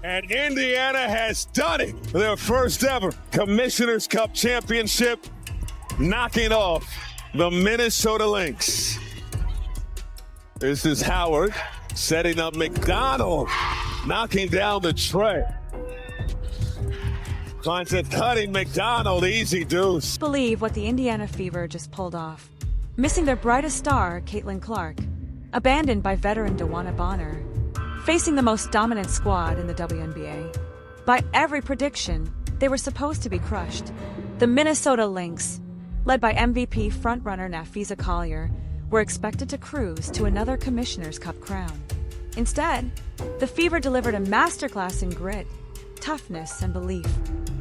And Indiana has done it. Their first ever Commissioner's Cup championship, knocking off the Minnesota Lynx. This is Howard setting up McDonald, knocking down the tray. Finds a cutting McDonald, easy deuce. Believe what the Indiana Fever just pulled off. Missing their brightest star, Caitlin Clark. Abandoned by veteran Wnba. Facing the most dominant squad in the WNBA. By every prediction, they were supposed to be crushed. The Minnesota Lynx, led by MVP frontrunner Nafisa Collier, were expected to cruise to another Commissioner's Cup crown. Instead, the Fever delivered a masterclass in grit, toughness, and belief.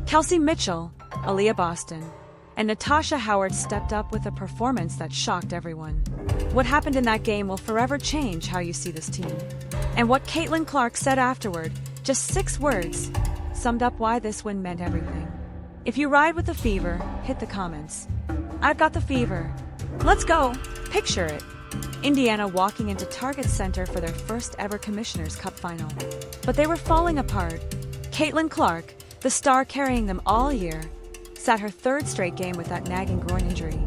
Kelsey Mitchell, Aaliyah Boston, and Natasha Howard stepped up with a performance that shocked everyone. What happened in that game will forever change how you see this team. And what Caitlin Clark said afterward, just 6 words, summed up why this win meant everything. If you ride with the Fever, hit the comments. I've got the Fever. Let's go. Picture it. Indiana walking into Target Center for their first ever Commissioner's Cup final. But they were falling apart. Caitlin Clark, the star carrying them all year, sat her 3rd straight game with that nagging groin injury.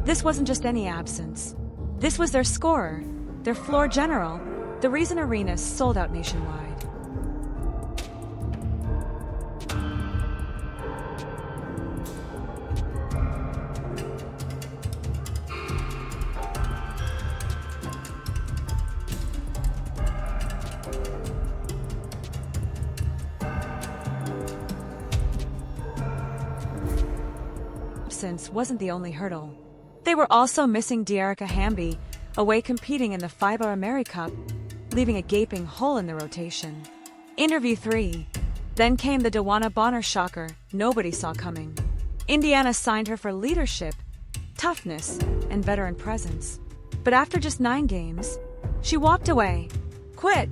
This wasn't just any absence. This was their scorer, their floor general, the reason arenas sold out nationwide. Absence wasn't the only hurdle. They were also missing Wnba, away competing in the FIBA America Cup, leaving a gaping hole in the rotation. Interview 3. Then came the Wnba shocker nobody saw coming. Indiana signed her for leadership, toughness, and veteran presence. But after just 9 games, she walked away, quit,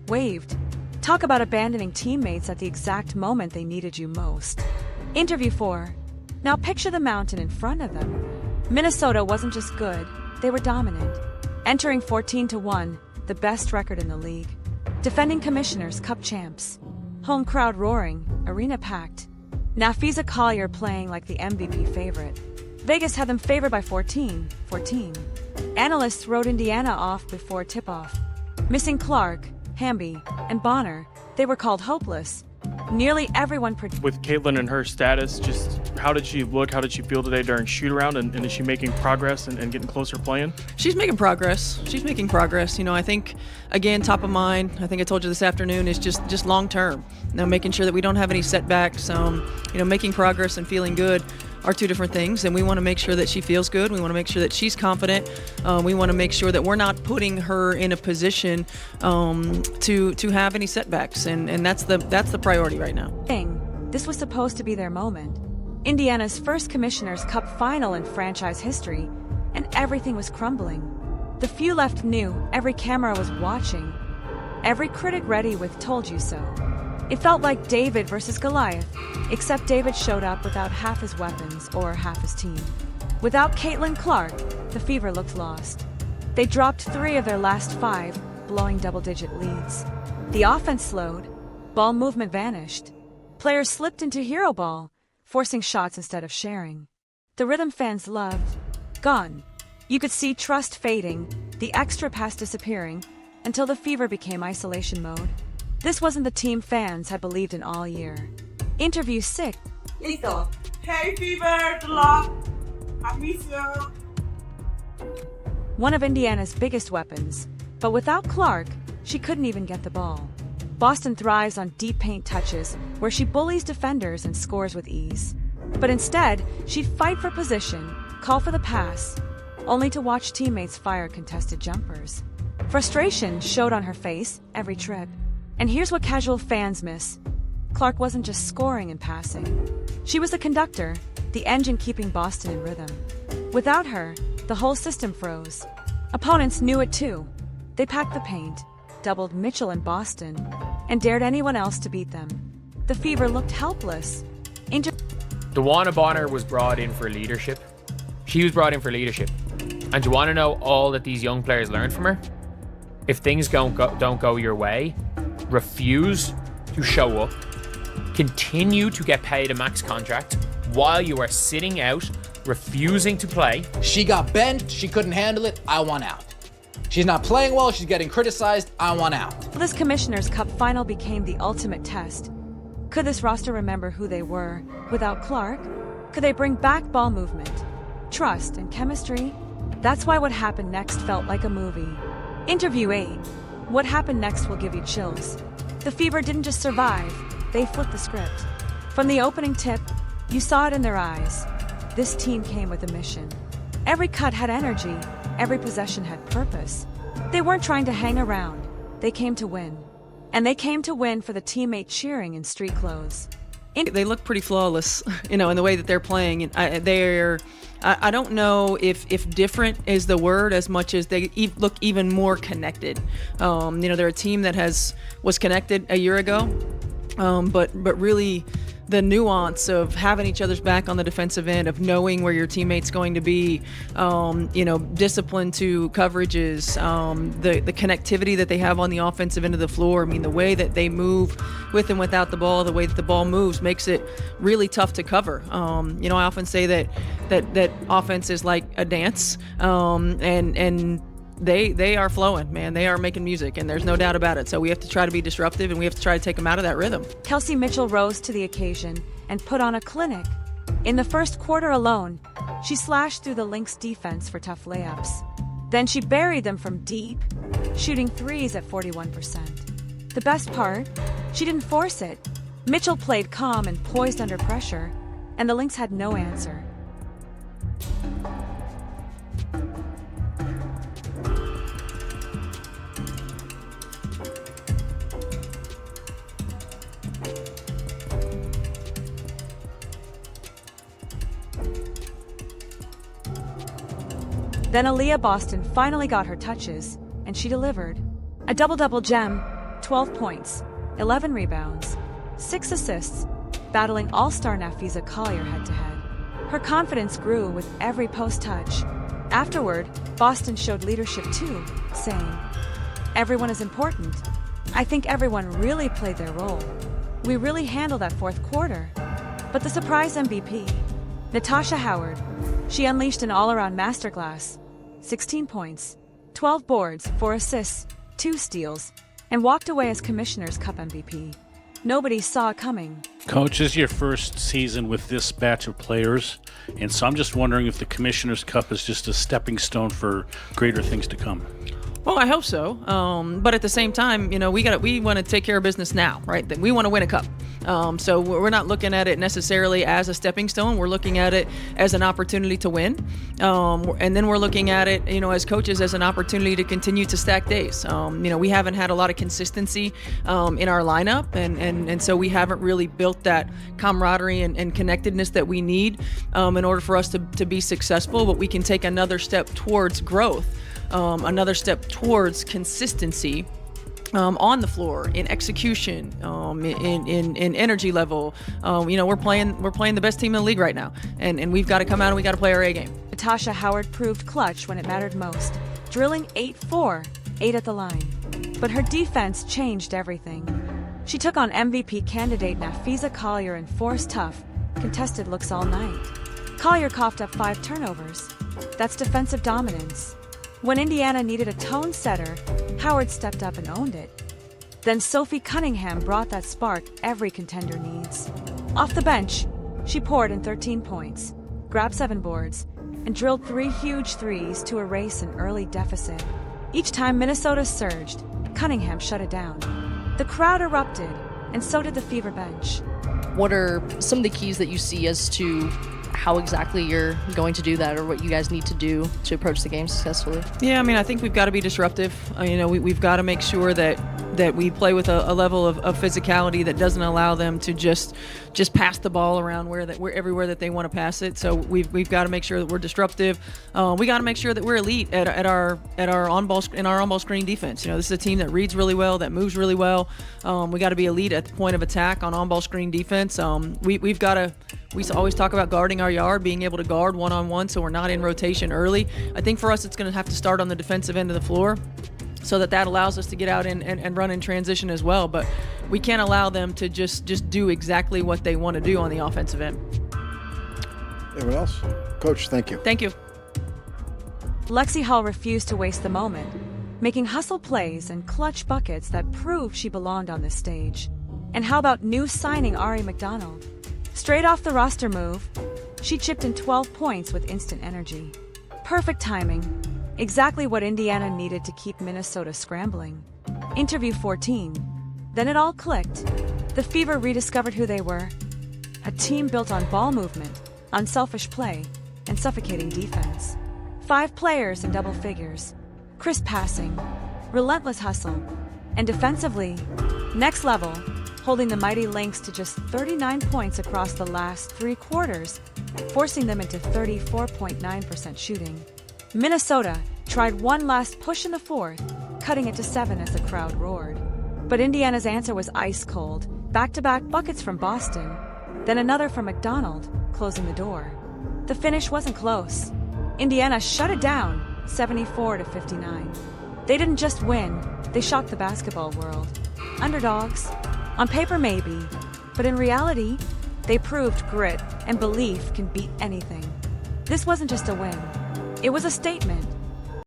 waved. Talk about abandoning teammates at the exact moment they needed you most. Interview 4. Now picture the mountain in front of them. Minnesota wasn't just good, they were dominant. Entering 14-1, the best record in the league. Defending Commissioner's Cup champs. Home crowd roaring, arena packed. Nafisa Collier playing like the MVP favorite. Vegas had them favored by 14. Analysts wrote Indiana off before tip-off. Missing Clark, Hamby, and Bonner, they were called hopeless. Nearly everyone with Caitlin and her status, just how did she look? How did she feel today during shoot-around? And is she making progress and getting closer playing? She's making progress. You know, I think, again, top of mind, I think I told you this afternoon, is just long-term. You know, making sure that we don't have any setbacks. You know, making progress and feeling good are 2 different things, and we want to make sure that she feels good. We want to make sure that she's confident. We want to make sure that we're not putting her in a position to have any setbacks, and that's the priority right now. This was supposed to be their moment. Indiana's first Commissioner's Cup final in franchise history, and everything was crumbling. The few left knew every camera was watching, every critic ready with "told you so." It felt like David versus Goliath, except David showed up without half his weapons or half his team. Without Caitlin Clark, the Fever looked lost. They dropped 3 of their last 5, blowing double-digit leads. The offense slowed, ball movement vanished. Players slipped into hero ball, forcing shots instead of sharing. The rhythm fans loved, gone. You could see trust fading, the extra pass disappearing, until the Fever became isolation mode. This wasn't the team fans had believed in all year. Interview 6. Listo. Hey Fever, good luck. I miss you. One of Indiana's biggest weapons, but without Clark, she couldn't even get the ball. Boston thrives on deep paint touches, where she bullies defenders and scores with ease. But instead, she'd fight for position, call for the pass, only to watch teammates fire contested jumpers. Frustration showed on her face every trip. And here's what casual fans miss. Clark wasn't just scoring and passing. She was the conductor, the engine keeping Boston in rhythm. Without her, the whole system froze. Opponents knew it too. They packed the paint, doubled Mitchell and Boston, and dared anyone else to beat them. The Fever looked helpless. Wnba was brought in for leadership. She was brought in for leadership. And do you want to know all that these young players learned from her? If things don't go your way, refuse to show up, continue to get paid a max contract while you are sitting out, refusing to play. She got bent, she couldn't handle it, I want out. She's not playing well, she's getting criticized, I want out. This Commissioner's Cup final became the ultimate test. Could this roster remember who they were without Clark? Could they bring back ball movement, trust, and chemistry? That's why what happened next felt like a movie. Interview 8. What happened next will give you chills. The Fever didn't just survive, they flipped the script. From the opening tip, you saw it in their eyes. This team came with a mission. Every cut had energy, every possession had purpose. They weren't trying to hang around, they came to win. And they came to win for the teammate cheering in street clothes. They look pretty flawless, in the way that they're playing. I don't know if different is the word as much as they look even more connected. They're a team that was connected a year ago, but really the nuance of having each other's back on the defensive end, of knowing where your teammate's going to be, discipline to coverages, the connectivity that they have on the offensive end of the floor. I mean, the way that they move with and without the ball, the way that the ball moves makes it really tough to cover. I often say that offense is like a dance, and they are flowing, man. They are making music, and there's no doubt about it. So we have to try to be disruptive, and we have to try to take them out of that rhythm. Kelsey Mitchell rose to the occasion and put on a clinic. In the first quarter alone, she slashed through the Lynx defense for tough layups. Then she buried them from deep, shooting threes at 41%. The best part, she didn't force it. Mitchell played calm and poised under pressure, and the Lynx had no answer. Then Aaliyah Boston finally got her touches, and she delivered. A double-double gem, 12 points, 11 rebounds, 6 assists, battling all-star Nafisa Collier head-to-head. Her confidence grew with every post touch. Afterward, Boston showed leadership too, saying, "Everyone is important. I think everyone really played their role. We really handled that fourth quarter." But the surprise MVP, Natasha Howard, she unleashed an all-around masterclass. 16 points, 12 boards, 4 assists, 2 steals, and walked away as Commissioner's Cup MVP. Nobody saw it coming. Coach, this is your first season with this batch of players, and so I'm just wondering if the Commissioner's Cup is just a stepping stone for greater things to come. Well, I hope so. But at the same time, we want to take care of business now, right? We want to win a cup. So we're not looking at it necessarily as a stepping stone. We're looking at it as an opportunity to win. And then we're looking at it, as coaches, as an opportunity to continue to stack days. We haven't had a lot of consistency in our lineup, and so we haven't really built that camaraderie and connectedness that we need in order for us to be successful. But we can take another step towards growth. Another step towards consistency on the floor, in execution, in energy level. We're playing the best team in the league right now, and we've got to come out and we got to play our A game. Natasha Howard proved clutch when it mattered most, drilling 8-4, 8 at the line. But her defense changed everything. She took on MVP candidate Nafisa Collier and forced tough, contested looks all night. Collier coughed up 5 turnovers. That's defensive dominance. When Indiana needed a tone setter, Howard stepped up and owned it. Then Sophie Cunningham brought that spark every contender needs. Off the bench, she poured in 13 points, grabbed 7 boards, and drilled 3 huge threes to erase an early deficit. Each time Minnesota surged, Cunningham shut it down. The crowd erupted, and so did the Fever bench. What are some of the keys that you see as to how exactly you're going to do that, or what you guys need to do to approach the game successfully? Yeah, I think we've got to be disruptive. We've got to make sure that we play with a level of physicality that doesn't allow them to just pass the ball around where everywhere that they want to pass it. So we've got to make sure that we're disruptive. We got to make sure that we're elite at our on-ball screen defense. This is a team that reads really well, that moves really well. We got to be elite at the point of attack on on-ball screen defense. We've got to. We always talk about guarding our yard, being able to guard one-on-one so we're not in rotation early. I think for us it's going to have to start on the defensive end of the floor. so that allows us to get out and run in transition as well. But we can't allow them to just do exactly what they want to do on the offensive end. Anyone else? Coach, thank you. Thank you. Lexi Hall refused to waste the moment, making hustle plays and clutch buckets that proved she belonged on this stage. And how about new signing Ari McDonald? Straight off the roster move, she chipped in 12 points with instant energy. Perfect timing, exactly what Indiana needed to keep Minnesota scrambling. Interview 14. Then it all clicked. The Fever rediscovered who they were. A team built on ball movement, unselfish play, and suffocating defense. 5 players in double figures. Crisp passing, relentless hustle, and defensively, next level, holding the mighty Lynx to just 39 points across the last 3 quarters, forcing them into 34.9% shooting. Minnesota tried one last push in the fourth, cutting it to 7 as the crowd roared. But Indiana's answer was ice cold. Back-to-back buckets from Boston, then another from McDonald, closing the door. The finish wasn't close. Indiana shut it down, 74-59. They didn't just win, they shocked the basketball world. Underdogs? On paper maybe, but in reality, they proved grit and belief can beat anything. This wasn't just a win. It was a statement.